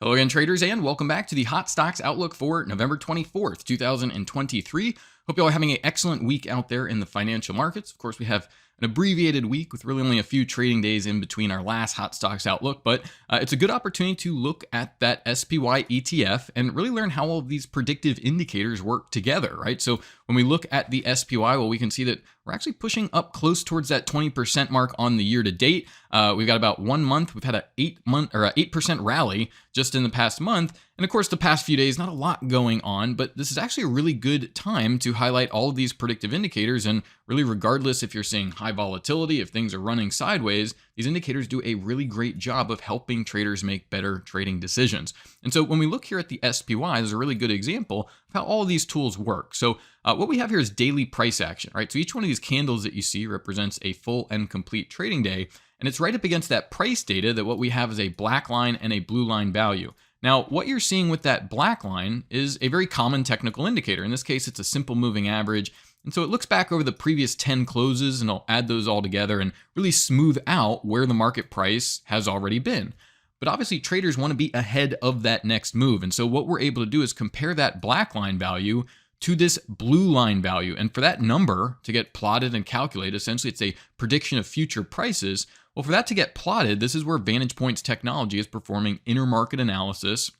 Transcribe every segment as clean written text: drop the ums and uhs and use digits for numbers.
Hello again, traders, and welcome back to the Hot Stocks Outlook for November 24th, 2023. Hope you all are having an excellent week out there in the financial markets. Of course, we have an abbreviated week with really only a few trading days in between our last Hot Stocks Outlook, but it's a good opportunity to look at that SPY ETF and really learn how all of these predictive indicators work together, right? So when we look at the SPY, well, we can see that we're actually pushing up close towards that 20% mark on the year to date. We've got about 1 month. We've had an 8% rally just in the past month. And of course, the past few days, not a lot going on, but this is actually a really good time to highlight all of these predictive indicators. And really, regardless if you're seeing high volatility, if things are running sideways, these indicators do a really great job of helping traders make better trading decisions. And so when we look here at the SPY, there's a really good example of how all of these tools work. So what we have here is daily price action, right? So each one of these candles that you see represents a full and complete trading day. And it's right up against that price data that what we have is a black line and a blue line value. Now, what you're seeing with that black line is a very common technical indicator. In this case, it's a simple moving average. And so it looks back over the previous 10 closes, and I'll add those all together and really smooth out where the market price has already been. But obviously, traders want to be ahead of that next move. And so what we're able to do is compare that black line value to this blue line value. And for that number to get plotted and calculated, essentially it's a prediction of future prices. Well, for that to get plotted, this is where VantagePoint's technology is performing intermarket analysis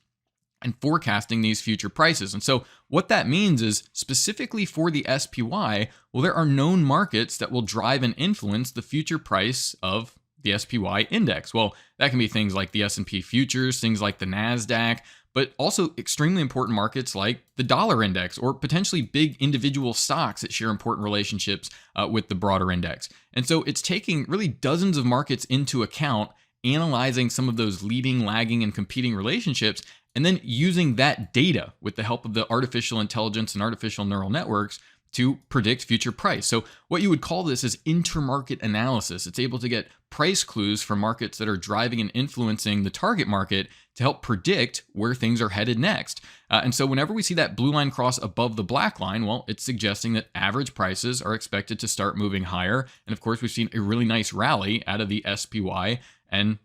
and forecasting these future prices. And so what that means is specifically for the SPY, well, there are known markets that will drive and influence the future price of the SPY index. Well, that can be things like the S&P futures, things like the NASDAQ, but also extremely important markets like the dollar index or potentially big individual stocks that share important relationships with the broader index. And so it's taking really dozens of markets into account, analyzing some of those leading, lagging, and competing relationships, and then using that data with the help of the artificial intelligence and artificial neural networks to predict future price. So what you would call this is intermarket analysis. It's able to get price clues for markets that are driving and influencing the target market to help predict where things are headed next. And so whenever we see that blue line cross above the black line, well, it's suggesting that average prices are expected to start moving higher. And of course, we've seen a really nice rally out of the SPY, and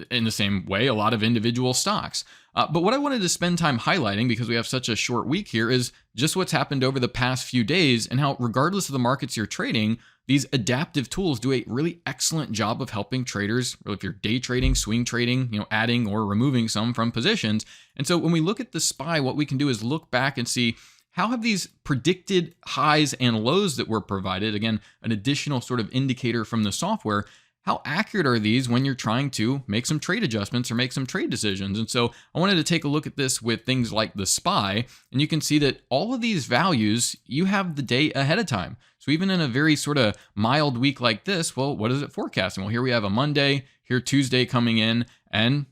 in the same way, a lot of individual stocks. But what I wanted to spend time highlighting, because we have such a short week here, is just what's happened over the past few days and how, regardless of the markets you're trading, these adaptive tools do a really excellent job of helping traders, or if you're day trading, swing trading, adding or removing some from positions. And so when we look at the SPY, what we can do is look back and see how have these predicted highs and lows that were provided, again, an additional sort of indicator from the software, how accurate are these when you're trying to make some trade adjustments or make some trade decisions? And so I wanted to take a look at this with things like the SPY, and you can see that all of these values, you have the day ahead of time. So even in a very sort of mild week like this, well, what is it forecasting? Well, here we have a Monday, here Tuesday coming in, and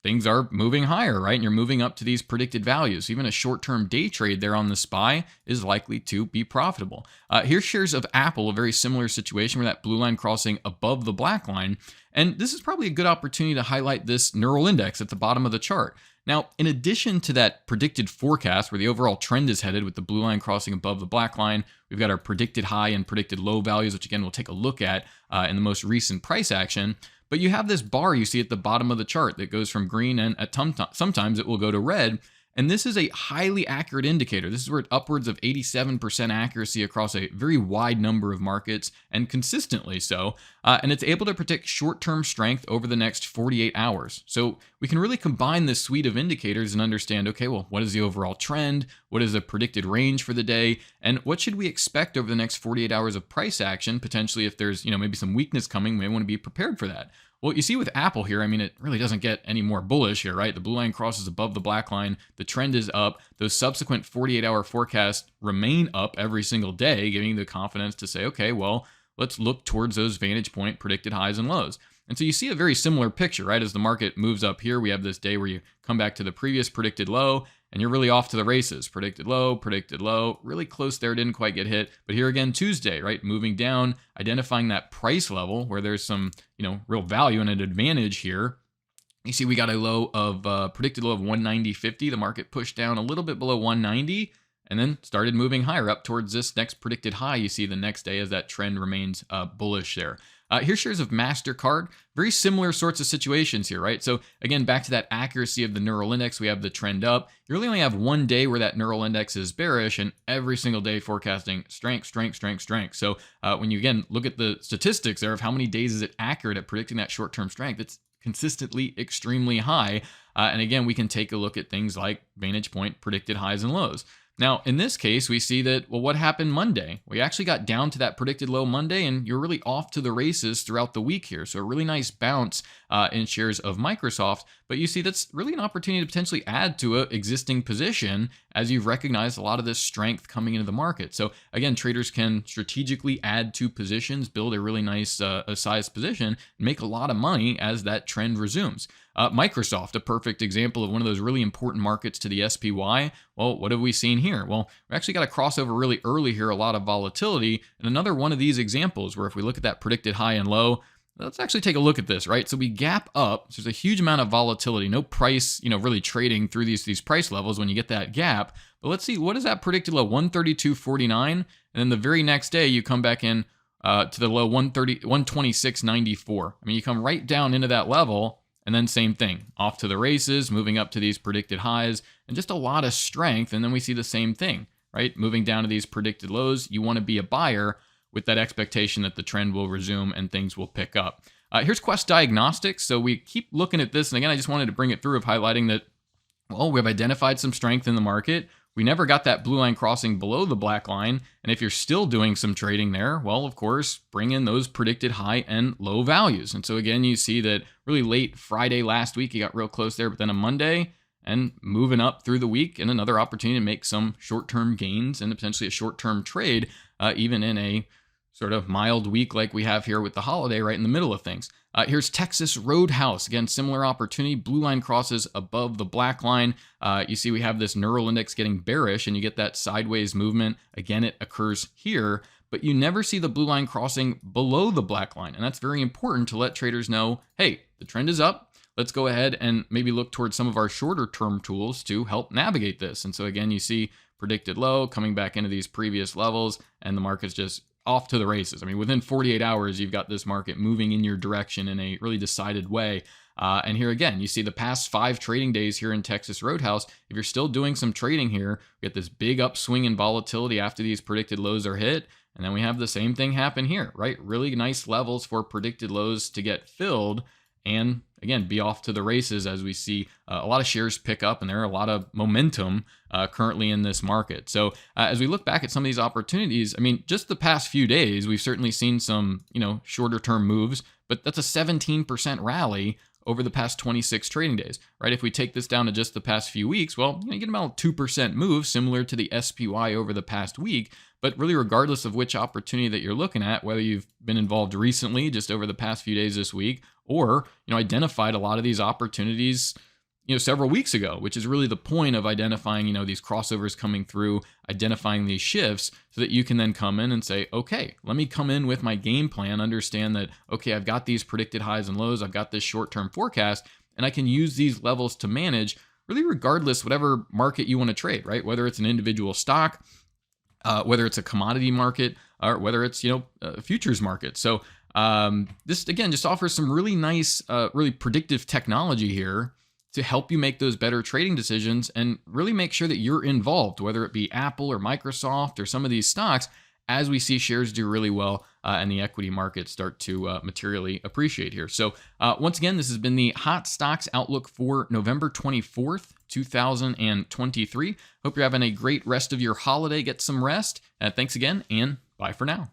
things are moving higher, right? And you're moving up to these predicted values. Even a short-term day trade there on the SPY is likely to be profitable. Here's shares of Apple, a very similar situation where that blue line crossing above the black line. And this is probably a good opportunity to highlight this neural index at the bottom of the chart. Now, in addition to that predicted forecast where the overall trend is headed with the blue line crossing above the black line, we've got our predicted high and predicted low values, which again, we'll take a look at in the most recent price action. But you have this bar you see at the bottom of the chart that goes from green, and sometimes it will go to red. And this is a highly accurate indicator. This is where upwards of 87% accuracy across a very wide number of markets, and consistently so. And it's able to predict short-term strength over the next 48 hours. So we can really combine this suite of indicators and understand, okay, well, what is the overall trend? What is the predicted range for the day? And what should we expect over the next 48 hours of price action? Potentially, if there's, maybe some weakness coming, we may want to be prepared for that. Well, you see with Apple here, I mean, it really doesn't get any more bullish here, right? The blue line crosses above the black line. The trend is up. Those subsequent 48-hour forecasts remain up every single day, giving you the confidence to say, okay, well, let's look towards those VantagePoint predicted highs and lows. And so you see a very similar picture, right? As the market moves up here, we have this day where you come back to the previous predicted low, and you're really off to the races. Predicted low, really close there, didn't quite get hit. But here again, Tuesday, right? Moving down, identifying that price level where there's some, real value and an advantage here. You see we got a low of, predicted low of 190.50. The market pushed down a little bit below 190 and then started moving higher up towards this next predicted high you see the next day as that trend remains bullish there. Here's shares of Mastercard. Very similar sorts of situations here, right? So again, back to that accuracy of the neural index, we have the trend up. You really only have one day where that neural index is bearish, and every single day forecasting strength, strength, strength, strength. So when you again look at the statistics there of how many days is it accurate at predicting that short-term strength, it's consistently extremely high. And again, we can take a look at things like VantagePoint predicted highs and lows. Now, in this case, we see that, well, what happened Monday? We actually got down to that predicted low Monday, and you're really off to the races throughout the week here. So a really nice bounce in shares of Microsoft. But you see, that's really an opportunity to potentially add to an existing position as you've recognized a lot of this strength coming into the market. So again, traders can strategically add to positions, build a really nice sized position, and make a lot of money as that trend resumes. Microsoft, a perfect example of one of those really important markets to the SPY. Well, what have we seen here? Well, we actually got a crossover really early here, a lot of volatility. And another one of these examples where if we look at that predicted high and low, let's actually take a look at this, right? So we gap up. So there's a huge amount of volatility, no price, really trading through these price levels when you get that gap. But let's see, what is that predicted low? 132.49. And then the very next day, you come back in to the low 126.94. I mean, you come right down into that level. And then same thing, off to the races, moving up to these predicted highs, and just a lot of strength. And then we see the same thing, right? Moving down to these predicted lows. You want to be a buyer with that expectation that the trend will resume and things will pick up. Here's Quest Diagnostics. So we keep looking at this. And again, I just wanted to bring it through of highlighting that, well, we've identified some strength in the market. We never got that blue line crossing below the black line. And if you're still doing some trading there, well, of course, bring in those predicted high and low values. And so again, you see that really late Friday last week, you got real close there, but then a Monday and moving up through the week and another opportunity to make some short-term gains and potentially a short-term trade, even in a sort of mild week like we have here with the holiday right in the middle of things. Here's Texas Roadhouse. Again, similar opportunity. Blue line crosses above the black line. You see we have this neural index getting bearish and you get that sideways movement. Again, it occurs here, but you never see the blue line crossing below the black line. And that's very important to let traders know, hey, the trend is up. Let's go ahead and maybe look towards some of our shorter term tools to help navigate this. And so again, you see predicted low coming back into these previous levels and the market's just off to the races. I mean, within 48 hours, you've got this market moving in your direction in a really decided way. And here again, you see the past 5 trading days here in Texas Roadhouse. If you're still doing some trading here, we get this big upswing in volatility after these predicted lows are hit. And then we have the same thing happen here, right? Really nice levels for predicted lows to get filled. And again, be off to the races as we see a lot of shares pick up and there are a lot of momentum currently in this market. So as we look back at some of these opportunities, I mean, just the past few days, we've certainly seen some, shorter term moves, but that's a 17% rally over the past 26 trading days, right? If we take this down to just the past few weeks, well, you get about a 2% move similar to the SPY over the past week. But really, regardless of which opportunity that you're looking at, whether you've been involved recently, just over the past few days this week, or identified a lot of these opportunities, several weeks ago, which is really the point of identifying, these crossovers coming through, identifying these shifts, so that you can then come in and say, okay, let me come in with my game plan, understand that, okay, I've got these predicted highs and lows, I've got this short-term forecast, and I can use these levels to manage, really regardless whatever market you want to trade, right? Whether it's an individual stock, whether it's a commodity market, or whether it's, a futures market. So this, again, just offers some really nice, really predictive technology here to help you make those better trading decisions and really make sure that you're involved, whether it be Apple or Microsoft or some of these stocks, as we see shares do really well and the equity markets start to materially appreciate here. So once again, this has been the Hot Stocks Outlook for November 24th, 2023. Hope you're having a great rest of your holiday. Get some rest. Thanks again, and bye for now.